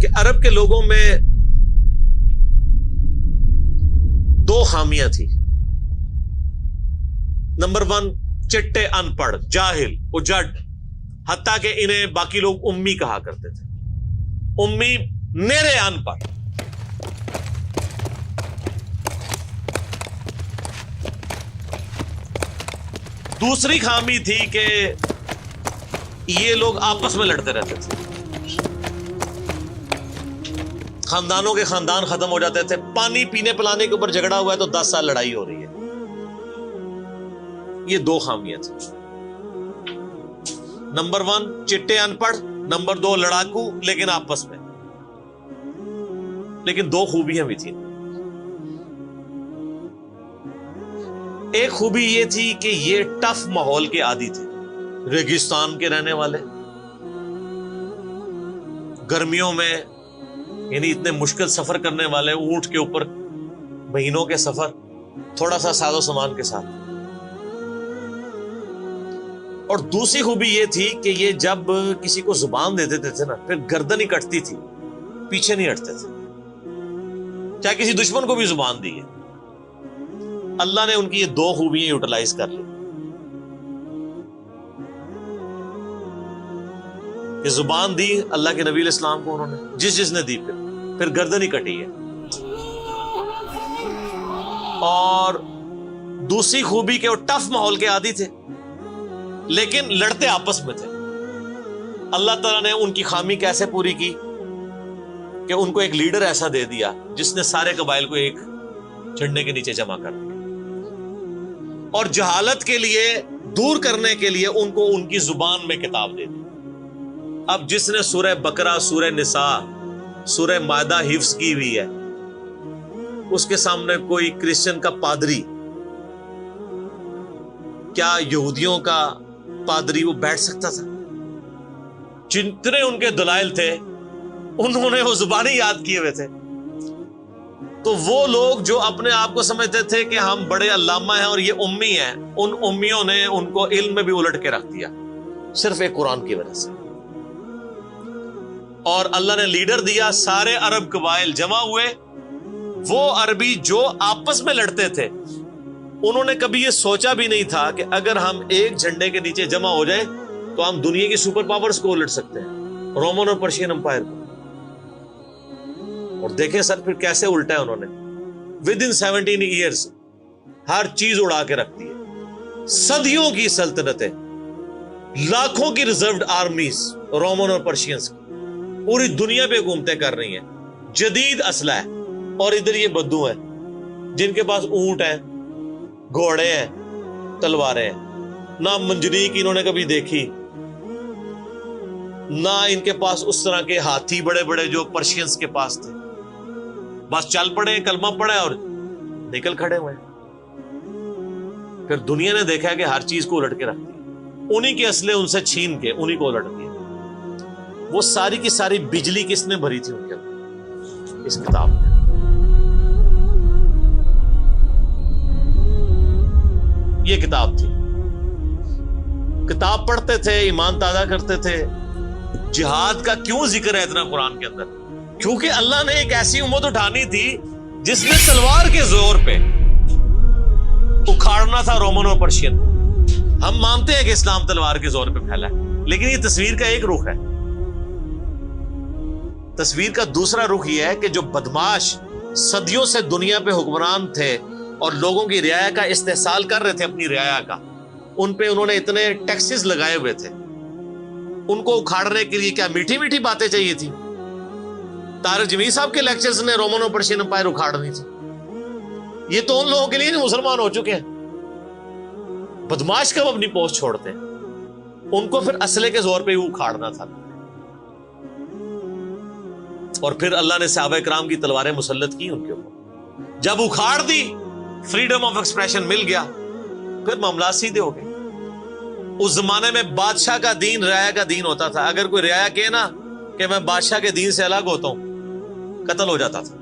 کہ عرب کے لوگوں میں دو خامیاں تھی. نمبر 1 چٹے ان پڑھ جاہل اجڑ، حتیٰ کہ انہیں باقی لوگ امی کہا کرتے تھے. امی نیرے ان پڑھ. دوسری خامی تھی کہ یہ لوگ آپس میں لڑتے رہتے تھے، خاندانوں کے خاندان ختم ہو جاتے تھے. پانی پینے پلانے کے اوپر جھگڑا ہوا ہے تو 10 سال لڑائی ہو رہی ہے. یہ دو خامیاں تھیں. نمبر 1 چٹے ان پڑھ، نمبر 2 لڑاکو لیکن آپس میں. لیکن دو خوبیاں بھی تھیں. ایک خوبی یہ تھی کہ یہ ٹف ماحول کے عادی تھے، ریگستان کے رہنے والے، گرمیوں میں یعنی اتنے مشکل سفر کرنے والے، اونٹ کے اوپر مہینوں کے سفر، تھوڑا سا ساز و سامان کے ساتھ. اور دوسری خوبی یہ تھی کہ یہ جب کسی کو زبان دے دیتے تھے نا، پھر گردن ہی کٹتی تھی، پیچھے نہیں ہٹتے تھے، چاہے کسی دشمن کو بھی زبان دی ہے. اللہ نے ان کی یہ دو خوبیاں یوٹیلائز کر لی کہ زبان دی اللہ کے نبی علیہ السلام کو، انہوں نے جس نے دی، پھر گردن ہی کٹی ہے. اور دوسری خوبی کہ وہ ٹف ماحول کے عادی تھے لیکن لڑتے آپس میں تھے. اللہ تعالیٰ نے ان کی خامی کیسے پوری کی کہ ان کو ایک لیڈر ایسا دے دیا جس نے سارے قبائل کو ایک جھنڈے کے نیچے جمع کر دیا، اور جہالت کے لیے دور کرنے کے لیے ان کو ان کی زبان میں کتاب دے دی. اب جس نے سورہ بقرہ، سورہ نساء، سورہ مائدہ حفظ کی ہوئی ہے، اس کے سامنے کوئی کرسچن کا پادری، کیا یہودیوں کا پادری وہ بیٹھ سکتا تھا؟ جتنے ان کے دلائل تھے انہوں نے وہ زبانی یاد کیے ہوئے تھے. تو وہ لوگ جو اپنے آپ کو سمجھتے تھے کہ ہم بڑے علامہ ہیں اور یہ امی ہیں، ان امیوں نے ان کو علم میں بھی الٹ کے رکھ دیا صرف ایک قرآن کی وجہ سے. اور اللہ نے لیڈر دیا، سارے عرب قبائل جمع ہوئے. وہ عربی جو آپس میں لڑتے تھے انہوں نے کبھی یہ سوچا بھی نہیں تھا کہ اگر ہم ایک جھنڈے کے نیچے جمع ہو جائیں تو ہم دنیا کی سپر پاورز کو الٹ سکتے ہیں، رومن اور پرشین امپائر کو. اور دیکھیں سر پھر کیسے الٹا ہے انہوں نے. ود ان 17 ایئرز ہر چیز اڑا کے رکھتی ہے. صدیوں کی سلطنتیں، لاکھوں کی ریزروڈ آرمیز رومن اور پرشینز کی پوری دنیا پہ حکومتیں کر رہی ہیں. جدید اسلحہ ہے، اور ادھر یہ بدو ہیں جن کے پاس اونٹ ہیں، گھوڑے ہیں، تلواریں ہیں. نہ منجنیق انہوں نے کبھی دیکھی، نہ ان کے پاس اس طرح کے ہاتھی بڑے بڑے جو پرشینز کے پاس تھے. بس چل پڑے، کلمہ پڑے اور نکل کھڑے ہوئے. پھر دنیا نے دیکھا کہ ہر چیز کو الٹ کے رکھ دیا. انہی کے اسلحے ان سے چھین کے انہی کو الٹ دیا. وہ ساری کی ساری بجلی کس نے بھری تھی ان کے اندر؟ اس کتاب میں. یہ کتاب تھی. کتاب پڑھتے تھے، ایمان تازہ کرتے تھے. جہاد کا کیوں ذکر ہے اتنا قرآن کے اندر؟ کیونکہ اللہ نے ایک ایسی امت اٹھانی تھی جس نے تلوار کے زور پہ اکھاڑنا تھا رومن اور پرشین. ہم مانتے ہیں کہ اسلام تلوار کے زور پہ پھیلا ہے، لیکن یہ تصویر کا ایک رخ ہے. تصویر کا دوسرا رخ یہ ہے کہ جو بدماش صدیوں سے دنیا پہ حکمران تھے اور لوگوں کی رعایا کا استحصال کر رہے تھے، اپنی رعایا کا، ان پہ انہوں نے اتنے ٹیکسز لگائے ہوئے تھے. ان کو اکھاڑنے کے لیے کیا میٹھی میٹھی باتیں چاہیے تھی؟ طارق جمیل صاحب کے لیکچرز نے رومن اور پرشین امپائر اکھاڑنی تھی. یہ تو ان لوگوں کے لیے مسلمان ہو چکے ہیں. بدماش کب اپنی پوسٹ چھوڑتے ہیں؟ ان کو پھر اسلحے کے زور پہ ہی اکھاڑنا تھا. اور پھر اللہ نے صحابہ کرام کی تلواریں مسلط کی ان کے اوپر. جب اکھاڑ دی، فریڈم آف ایکسپریشن مل گیا، پھر معاملات سیدھے ہو گئے. اس زمانے میں بادشاہ کا دین رعایا کا دین ہوتا تھا. اگر کوئی رعایا کہے نا کہ میں بادشاہ کے دین سے الگ ہوتا ہوں، قتل ہو جاتا تھا.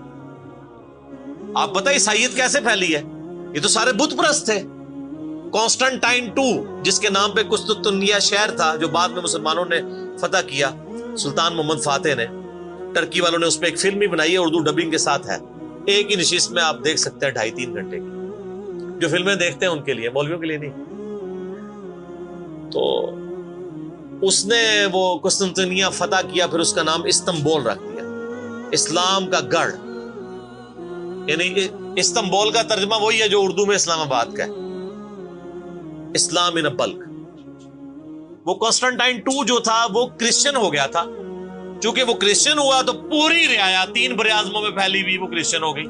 آپ پتہ عیسائیت کیسے پھیلی ہے؟ یہ تو سارے بت پرست تھے. کانسٹنٹائن 2 جس کے نام پہ قسطنطنیہ شہر تھا جو بعد میں مسلمانوں نے فتح کیا، سلطان محمد فاتح نے، ٹرکی والوں نے اس پہ ایک فلم بھی بنائی ہے، اردو ڈبنگ کے ساتھ ہے، ایک ہی نشست میں آپ دیکھ سکتے ہیں 2.5-3 گھنٹے کی. جو فلمیں دیکھتے ہیں ان کے لیے، مولویوں کے لیے نہیں. تو اس نے وہ قسطنطنیہ فتح کیا، پھر اس کا نام استنبول رکھ دیا، اسلام کا گڑھ. یعنی استنبول کا ترجمہ وہی ہے جو اردو میں اسلام آباد کا ہے، اسلام ان بلک. وہ قسطنطین 2 جو تھا وہ کرسچن ہو گیا تھا، چونکہ وہ کرسچن ہوا تو پوری رعایا 3 بر اعظموں میں پھیلی ہوئی وہ کرسچن ہو گئی.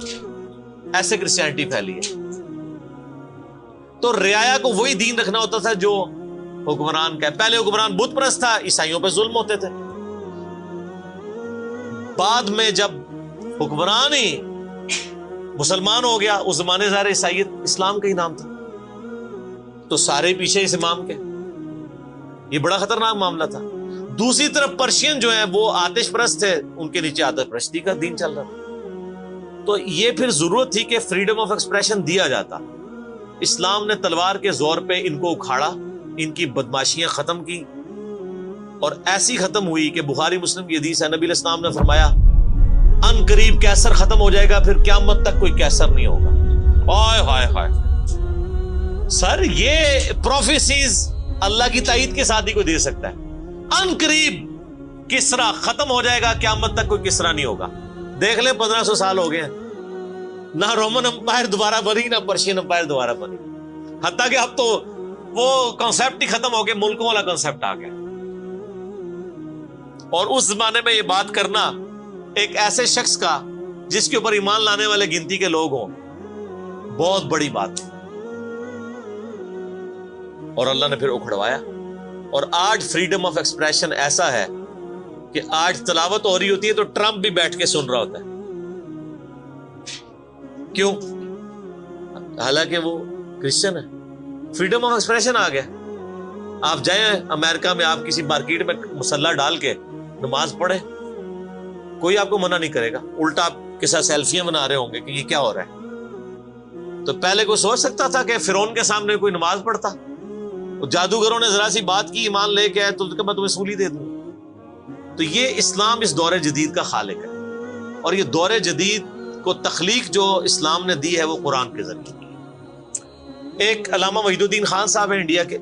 ایسے کرسچینٹی پھیلی ہے. تو رعایا کو وہی دین رکھنا ہوتا تھا جو حکمران کا ہے. پہلے حکمران بت پرست تھا، عیسائیوں پہ ظلم ہوتے تھے. بعد میں جب حکمران ہی مسلمان ہو گیا، اس زمانے ظاہر عیسائیت اسلام کا ہی نام تھا، تو سارے پیچھے اس امام کے. یہ بڑا خطرناک معاملہ تھا. دوسری طرف پرشین جو ہیں وہ آتش پرست تھے، ان کے نیچے آتش پرستی کا دین چل رہا تھا. تو یہ پھر ضرورت تھی کہ فریڈم آف ایکسپریشن دیا جاتا. اسلام نے تلوار کے زور پہ ان کو اکھاڑا، ان کی بدماشیاں ختم کی، اور ایسی ختم ہوئی کہ بخاری مسلم کی حدیث ہے، نبی علیہ السلام نے فرمایا ان قریب کیسر ختم ہو جائے گا، پھر قیامت تک کوئی کیسر نہیں ہوگا. ہائے ہائے ہائے سر، یہ پروفیسیز اللہ کی تائید کے ساتھ ہی کوئی دے سکتا ہے. ان قریب کسرا ختم ہو جائے گا، قیامت تک کوئی کسرا نہیں ہوگا. دیکھ لیں 1500 سال ہو گئے ہیں، نہ رومن امپائر دوبارہ بنی، نہ پرشین امپائر دوبارہ بنی. حتیٰ کہ اب تو وہ کانسیپٹ ہی ختم ہو گئے، ملکوں والا کانسیپٹ آ گیا. اور اس زمانے میں یہ بات کرنا ایک ایسے شخص کا جس کے اوپر ایمان لانے والے گنتی کے لوگ ہوں، بہت بڑی بات ہے. اور اللہ نے پھر اکھڑوایا. اور آج فریڈم آف ایکسپریشن ایسا ہے کہ آج تلاوت ہو رہی ہوتی ہے تو ٹرمپ بھی بیٹھ کے سن رہا ہوتا ہے. کیوں؟ حالانکہ وہ کرسچن ہے. فریڈم آف ایکسپریشن آ گیا. آپ جائیں امریکہ میں، آپ کسی مارکیٹ میں مسلح ڈال کے نماز پڑھیں، کوئی آپ کو منع نہیں کرے گا. الٹا آپ کے ساتھ سیلفیاں بنا رہے ہوں گے کہ یہ کیا ہو رہا ہے. تو پہلے کوئی سوچ سکتا تھا کہ فرعون کے سامنے کوئی نماز پڑھتا؟ جادوگروں نے ذرا سی بات کی، ایمان لے کے آئے تو میں تمہیں سولی دے دوں. تو یہ اسلام اس دور جدید کا خالق ہے، اور یہ دور جدید کو تخلیق جو اسلام نے دی ہے وہ قرآن کے ذریعے. ایک علامہ وحید الدین خان صاحب ہیں انڈیا کے،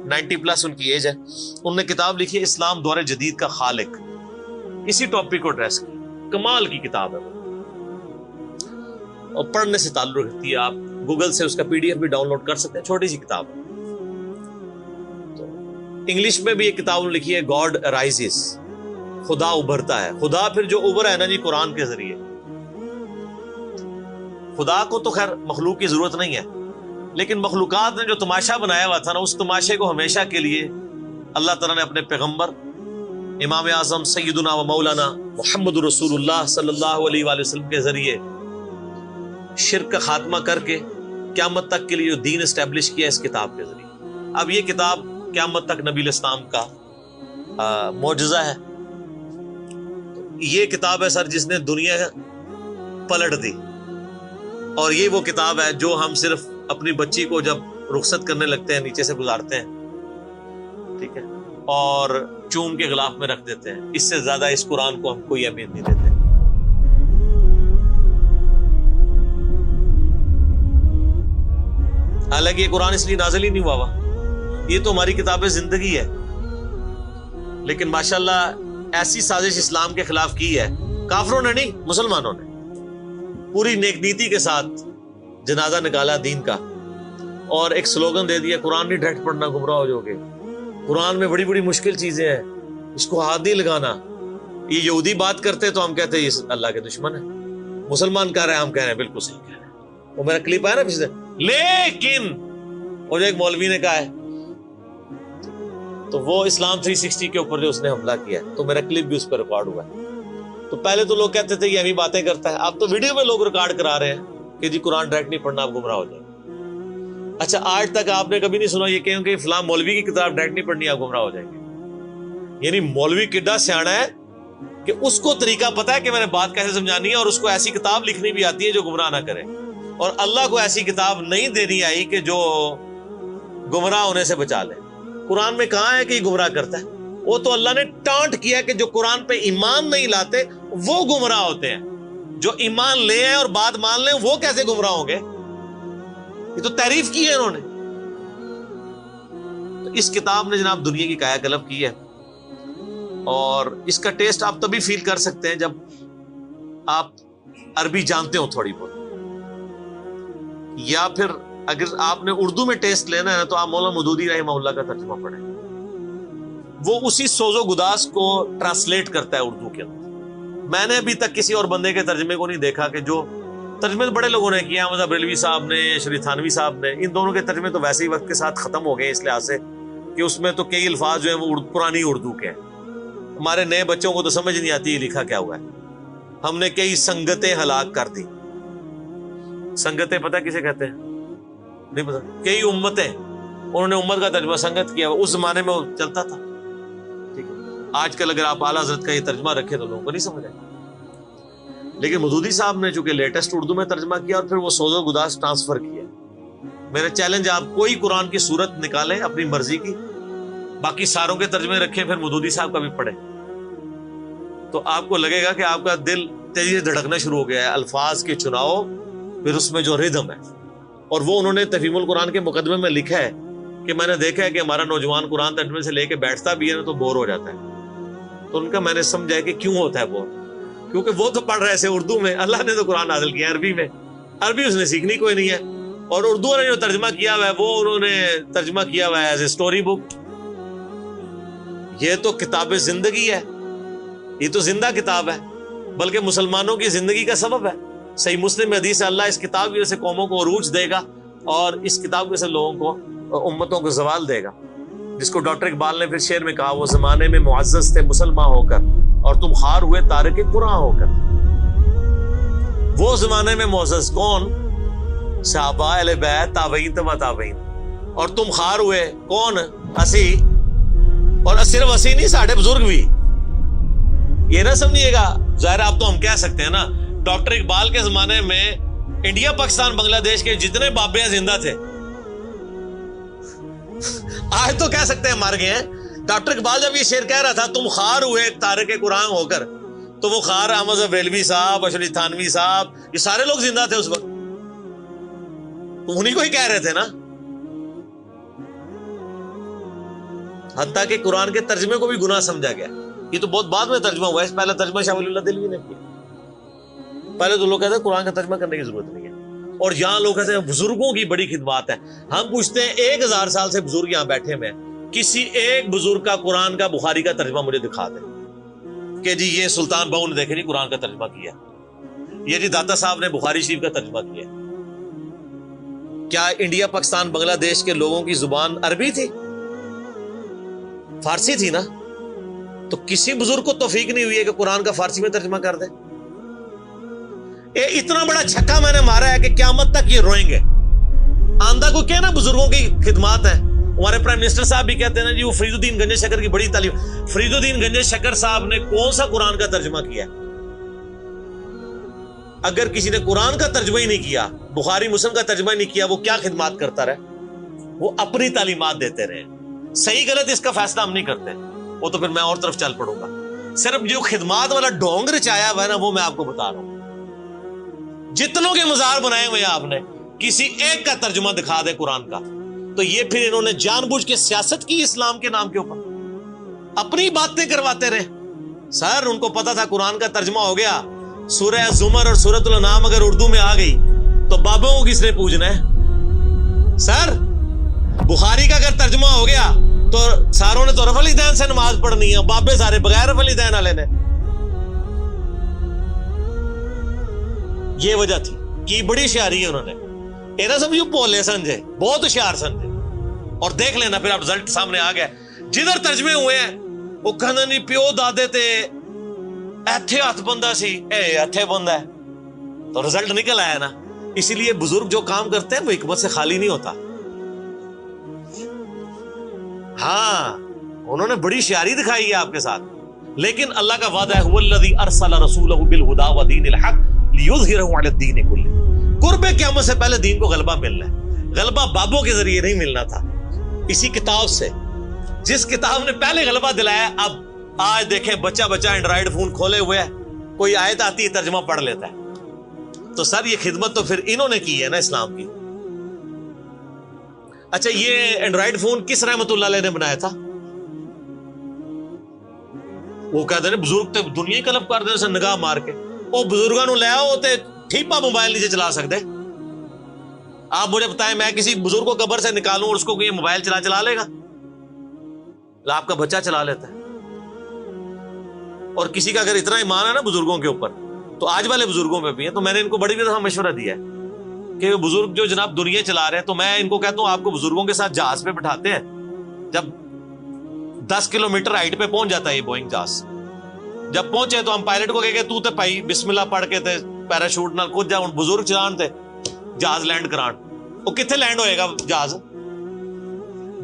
90+ ان کی ایج ہے. انہوں نے کتاب لکھی ہے اسلام دور جدید کا خالق. اسی ٹاپک کو ایڈریس کی، کمال کی کتاب ہے وہ، اور پڑھنے سے تعلق رکھتی ہے. آپ گوگل سے اس کا PDF بھی ڈاؤن لوڈ کر سکتے ہیں، چھوٹی سی کتاب ہے. تو انگلش میں بھی ایک کتاب لکھی ہے گاڈ رائزز، خدا ابھرتا ہے. خدا پھر جو ابھرا ہے نا جی قرآن کے ذریعے. خدا کو تو خیر مخلوق کی ضرورت نہیں ہے، لیکن مخلوقات نے جو تماشا بنایا ہوا تھا نا، اس تماشے کو ہمیشہ کے لیے اللہ تعالیٰ نے اپنے پیغمبر امام اعظم سیدنا و مولانا محمد رسول اللہ صلی اللہ علیہ وآلہ وسلم کے ذریعے شرک کا خاتمہ کر کے قیامت تک کے لیے جو دین اسٹیبلش کیا اس کتاب کے ذریعے. اب یہ کتاب قیامت تک نبی علیہ السلام کا معجزہ ہے. یہ کتاب ہے سر جس نے دنیا پلٹ دی، اور یہ وہ کتاب ہے جو ہم صرف اپنی بچی کو جب رخصت کرنے لگتے ہیں نیچے سے گزارتے ہیں، ٹھیک ہے، اور چوم کے غلاف میں رکھ دیتے ہیں. اس سے زیادہ اس قرآن کو ہم کوئی اہمیت نہیں دیتے. حالانکہ یہ قرآن اس لیے نازل ہی نہیں ہوا، یہ تو ہماری کتاب زندگی ہے. لیکن ماشاءاللہ ایسی سازش اسلام کے خلاف کی ہے کافروں نے نہیں، مسلمانوں نے پوری نیک نیتی کے ساتھ جنازہ نکالا دین کا، اور ایک سلوگن دے دیا قرآن نہیں ڈھٹ پڑھنا گمراہ ہو جاؤ گے. قرآن میں بڑی بڑی مشکل چیزیں ہیں، اس کو ہاتھ نہیں لگانا. یہ یہودی بات کرتے تو ہم کہتے ہیں یہ اللہ کے دشمن ہے. مسلمان کہہ رہے ہیں، ہم کہہ رہے ہیں بالکل صحیح کہہ رہے ہیں. وہ میرا کلپ آیا نا پچھلے، لیکن وہ جو ایک مولوی نے کہا ہے تو وہ اسلام 360 کے اوپر جو اس نے حملہ کیا ہے، تو میرا کلپ بھی اس پر ریکارڈ ہوا ہے. تو پہلے تو لوگ کہتے تھے یہ ہمیں باتیں کرتا ہے، اب تو ویڈیو میں لوگ ریکارڈ کرا رہے ہیں کہ جی قرآن ڈائریکٹ نہیں پڑھنا، آپ گمراہ ہو جائیں. اچھا آج تک آپ نے کبھی نہیں سنا یہ کہیں کہ فلاں مولوی کی کتاب ڈائریکٹ نہیں پڑھنی، آپ گمراہ ہو جائیں گے. یعنی مولوی کڈا سیاڑا ہے کہ اس کو طریقہ پتا ہے کہ میں نے بات کیسے سمجھانی ہے، اور اس کو ایسی کتاب لکھنی بھی آتی ہے جو گمراہ نہ کرے. اور اللہ کو ایسی کتاب نہیں دینی آئی کہ جو گمراہ ہونے سے بچا لے. قرآن میں کہاں ہے کہ یہ گمراہ کرتا ہے؟ وہ تو اللہ نے ٹانٹ کیا کہ جو قرآن پہ ایمان نہیں لاتے وہ گمراہ ہوتے ہیں، جو ایمان لے آئے اور بات مان لیں وہ کیسے گمراہ ہوں گے؟ یہ تو تعریف کی ہے انہوں نے۔ تو اس کتاب نے جناب دنیا کی کایا کلپ کی ہے، اور اس کا ٹیسٹ آپ تبھی فیل کر سکتے ہیں جب آپ عربی جانتے ہو تھوڑی بہت، یا پھر اگر آپ نے اردو میں ٹیسٹ لینا ہے تو آپ مولانا مودودی رحمہ اللہ کا ترجمہ پڑھیں، وہ اسی سوز و گداز کو ٹرانسلیٹ کرتا ہے اردو کے اندر۔ میں نے ابھی تک کسی اور بندے کے ترجمے کو نہیں دیکھا کہ جو ترجمے بڑے لوگوں نے کیا، احمد بریلوی صاحب نے، شریف تھانوی صاحب نے، ان دونوں کے ترجمے تو ویسے ہی وقت کے ساتھ ختم ہو گئے اس لحاظ سے کہ اس میں تو کئی الفاظ جو ہیں وہ پرانی اردو کے ہیں۔ ہمارے نئے بچوں کو تو سمجھ نہیں آتی یہ لکھا کیا ہوا ہے۔ ہم نے کئی سنگتیں ہلاک کر دی۔ سنگتیں پتہ کسے کہتے ہیں؟ نہیں پتہ۔ کئی امتیں، انہوں نے امت کا ترجمہ سنگت کیا، اس زمانے میں وہ چلتا تھا، ٹھیک ہے۔ آج کل اگر آپ اعلیٰ حضرت کا یہ ترجمہ رکھیں تو لوگوں کو نہیں سمجھ آئے، لیکن مودودی صاحب نے چونکہ لیٹسٹ اردو میں ترجمہ کیا اور پھر وہ سوز و گداز ٹرانسفر کیا۔ میرا چیلنج، آپ کوئی قرآن کی صورت نکالیں اپنی مرضی کی، باقی ساروں کے ترجمے رکھیں، پھر مودودی صاحب کا بھی پڑھیں، تو آپ کو لگے گا کہ آپ کا دل تیزی سے دھڑکنا شروع ہو گیا ہے۔ الفاظ کے چناؤ، پھر اس میں جو ردم ہے، اور وہ انہوں نے تفہیم القرآن کے مقدمے میں لکھا ہے کہ میں نے دیکھا ہے کہ ہمارا نوجوان قرآن ترجمے سے لے کے بیٹھتا بھی ہے نا تو بور ہو جاتا ہے۔ تو ان کا میں نے سمجھا کہ کیوں ہوتا ہے بور، کیونکہ وہ تو پڑھ رہے تھے اردو میں، اللہ نے تو قرآن نازل کیا عربی میں، عربی اس نے سیکھنی کوئی نہیں ہے، اور اردو نے جو ترجمہ کیا ہوا ہے وہ انہوں نے ترجمہ کیا ہوا ہے ایز اے اسٹوری بک۔ یہ تو کتاب زندگی ہے، یہ تو زندہ کتاب ہے، بلکہ مسلمانوں کی زندگی کا سبب ہے۔ صحیح مسلم میں حدیث ہے، اللہ اس کتاب کی وجہ سے قوموں کو عروج دے گا اور اس کتاب کی وجہ سے لوگوں کو، امتوں کو زوال دے گا، جس کو ڈاکٹر اقبال نے پھر شعر میں کہا، وہ زمانے میں معزز تھے مسلمان ہو کر اور تم خار ہوئے تارک قرآن ہو کر۔ وہ زمانے میں معزز کون؟ صحابہ، اہل بیت، تابعین، تبع تابعین، اور تم خار ہوئے کون؟ اسی، اور صرف اسی نہیں، ساڑھے بزرگ بھی۔ یہ نہ سمجھیے گا، ظاہر آپ تو ہم کہہ سکتے ہیں نا، ڈاکٹر اقبال کے زمانے میں انڈیا، پاکستان، بنگلہ دیش کے جتنے بابے زندہ تھے، آج تو کہہ سکتے ہیں مر گئے ہیں۔ ڈاکٹر اقبال جب یہ شعر کہہ رہا تھا تم خار ہوئے تارک قرآن ہو کر، تو وہ خار احمد بریلوی صاحب، اشرف تھانوی صاحب، یہ سارے لوگ زندہ تھے اس وقت، تو انہی کو ہی کہہ رہے تھے نا۔ حتیٰ کہ قرآن کے ترجمے کو بھی گناہ سمجھا گیا۔ یہ تو بہت بعد میں ترجمہ ہوا ہے، اس پہلے ترجمہ شاہ ولی اللہ دہلوی نے کیا۔ پہلے تو لوگ کہتے ہیں قرآن کا ترجمہ کرنے کی ضرورت نہیں ہے، اور یہاں لوگ کہتے ہیں بزرگوں کی بڑی خدمات ہے۔ ہم پوچھتے ہیں 1000 سال سے بزرگ یہاں بیٹھے ہوئے ہیں، کسی ایک بزرگ کا قرآن کا بخاری کا ترجمہ مجھے دکھا دیں کہ جی یہ سلطان بہو نے دیکھے نہیں قرآن کا ترجمہ کیا، یہ جی داتا صاحب نے بخاری شریف کا ترجمہ کیا۔ کیا انڈیا، پاکستان، بنگلہ دیش کے لوگوں کی زبان عربی تھی؟ فارسی تھی نا؟ تو کسی بزرگ کو توفیق نہیں ہوئی ہے کہ قرآن کا فارسی میں ترجمہ کر دے۔ اتنا بڑا چھکا میں نے مارا ہے کہ قیامت تک یہ روئیں گے۔ آندہ کو کہنا بزرگوں کی خدمات ہیں۔ ہمارے پرائم منسٹر صاحب بھی کہتے ہیں نا جی وہ فرید الدین گنج شکر کی بڑی تعلیم۔ فرید الدین گنج شکر صاحب نے کون سا قرآن کا ترجمہ کیا؟ اگر کسی نے قرآن کا ترجمہ ہی نہیں کیا، بخاری مسلم کا ترجمہ ہی نہیں کیا، وہ کیا خدمات کرتا رہے؟ وہ اپنی تعلیمات دیتے رہے۔ صحیح غلط اس کا فیصلہ ہم نہیں کرتے، وہ تو پھر میں اور طرف چل پڑوں گا۔ صرف جو خدمات والا ڈھونگ رچایا ہوا ہے نا، وہ میں آپ کو بتا رہا ہوں۔ جتنوں کے مزار بنائے ہوئے آپ نے، کسی ایک کا ترجمہ دکھا دے قرآن کا، تو یہ پھر انہوں نے جان بوجھ کے سیاست کی اسلام کے نام کے اوپر، اپنی باتیں کرواتے رہے۔ سر ان کو پتا تھا قرآن کا ترجمہ ہو گیا، سورہ زمر اور سورۃ الانعام اگر اردو میں آ گئی تو بابوں کو کس نے پوجنا ہے؟ سر بخاری کا اگر ترجمہ ہو گیا تو ساروں نے تو رفع الیدین سے نماز پڑھنی ہے، بابے سارے بغیر رفع الیدین والے نے۔ یہ وجہ تھی کہ بڑی ہوشیاری ہے انہوں نے، یہ نہ سمجھو بولے سمجھے، بہت ہوشیار سمجھے۔ اور دیکھ لینا پھر اب رزلٹ سامنے آ گیا، جدھر ترجمے ہوئے ہیں وہ کہنا نہیں پیو دادے تے ایتھے ہاتھ بندہ سی، اے ایتھے بندہ ہے، تو رزلٹ نکل آیا نا۔ اسی لیے بزرگ جو کام کرتے ہیں وہ حکمت سے خالی نہیں ہوتا۔ ہاں انہوں نے بڑی ہوشیاری دکھائی ہے آپ کے ساتھ، لیکن اللہ کا وعدہ ہے، هو الذی ارسل رسولہ بالہدی ودین الحق لیظہرہ علی الدین کلہ۔ قرب قیامت سے پہلے دین کو غلبہ ملنا ہے، غلبہ بابوں کے ذریعے نہیں ملنا تھا، اسی کتاب سے جس کتاب نے پہلے غلبہ دلایا، اب آج دیکھیں بچہ اینڈرائڈ فون کھولے ہوئے ہے، کوئی آیت آتی ہے ترجمہ پڑھ لیتا ہے۔ تو سر یہ خدمت تو پھر انہوں نے کی ہے نا اسلام کی۔ اچھا یہ اینڈرائڈ فون کس رحمت اللہ علیہ نے بنایا تھا؟ وہ کہتے ہیں بزرگ تے دنیا ہی کلپ کر دے نگاہ مار کے، وہ بزرگوں نو لے آؤ تے ٹھیپا موبائل نیچے چلا سکتے؟ آپ مجھے بتائیں میں کسی بزرگ کو قبر سے نکالوں اور اس کو کوئی موبائل چلا لے گا؟ آپ کا بچہ چلا لیتا ہے۔ اور کسی کا اگر اتنا ایمان ہے نا بزرگوں کے اوپر، تو آج والے بزرگوں پہ بھی ہے، تو میں نے ان کو بڑی دفعہ مشورہ دیا ہے کہ بزرگ جو جناب دنیا چلا رہے ہیں، تو میں ان کو کہتا ہوں آپ کو بزرگوں کے ساتھ جہاز پہ بٹھاتے ہیں، جب 10 کلومیٹر ہائٹ پہ پہنچ جاتا ہے یہ بوئنگ جہاز، جب پہنچے تو ہم پائلٹ کو کہے کہ تو تے پائی بسم اللہ پڑھ کے تے پیراشوٹ نال کود جا، ہن بزرگ چلان تے جہاز لینڈ کران، وہ کتنے لینڈ ہوئے گا جہاز؟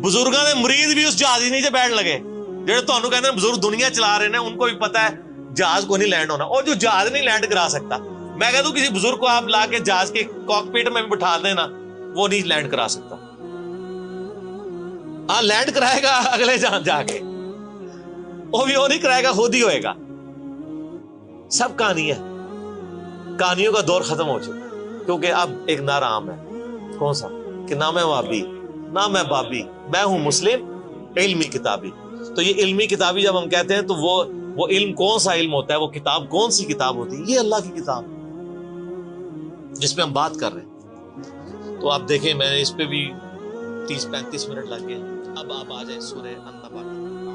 بزرگاں دے مرید بھی اس جہاز ہی نیچے بیٹھ لگے، جہاں تانوں کہندے بزرگ دنیا چلا رہے ہیں، ان کو بھی پتا ہے جہاز کو نہیں لینڈ ہونا، اور جو جہاز نہیں لینڈ کرا سکتا، میں کہتا ہوں کسی بزرگ کو آپ لا کے جہاز کے کاکپٹ میں بھی بٹھا دینا، وہ نہیں لینڈ کرا سکتا۔ ہاں لینڈ کرائے گا اگلے جہاں جا کے، وہ بھی وہ نہیں کرائے گا، خود ہی ہوئے گا۔ سب کہانی ہے، کہانیوں کا دور ختم ہو چکا ہے، کیونکہ اب ایک نعرہ عام ہے، کون سا؟ کہ نہ میں وابی نہ میں بابی، میں ہوں مسلم علمی کتابی۔ تو یہ علمی کتابی جب ہم کہتے ہیں تو وہ علم کون سا علم ہوتا ہے، وہ کتاب کون سی کتاب ہوتی ہے؟ یہ اللہ کی کتاب جس پہ ہم بات کر رہے ہیں۔ تو آپ دیکھیں میں نے اس پہ بھی 30-35 منٹ لگ گئے۔ اب آپ آ جائیں سورہ النبأ۔